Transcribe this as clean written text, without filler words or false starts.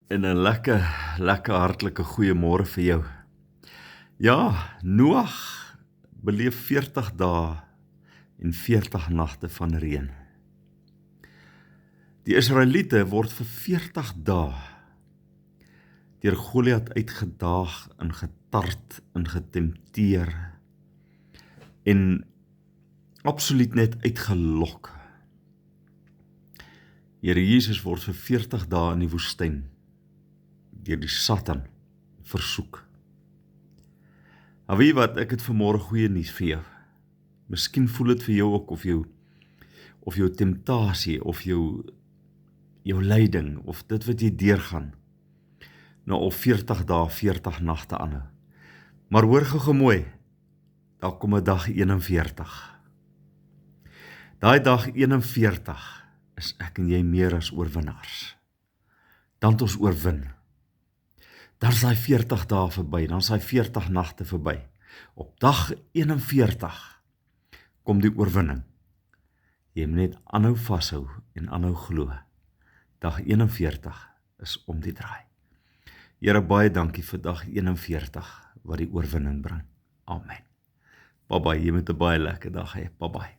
En 'n lekker hartlike goeiemôre vir jou. Ja, Noag beleef 40 dae en 40 nagte van reën. Die Israeliete word vir 40 dae deur Goliat uitgedaag en getart en getempteer en absoluut net uitgelok. Here Jesus word vir 40 dae in die woestyn deur die Satan versoek. Maar weet wat, ek het vanmôre goeie nuus vir jou. Miskien voel dit vir jou ook of jou temptasie of jou lyding of dit wat jy deurgaan nou al 40 dae, 40 nagte aanhou. Maar hoor gou mooi, daar kom 'n dag 41. Daai dag 41 is ek en jy meer as oorwinnaars. Dan het ons oorwin. Dan is daai 40 dae verby, dan is daai 40 nagte verby. Op dag 41 kom die oorwinning. Jy moet net aanhou vashou en aanhou glo. Dag 41 is om die draai. Here, baie dankie vir dag 41 wat die oorwinning bring. Amen. Bye bye, jy moet 'n baie lekker dag hê. Bye bye.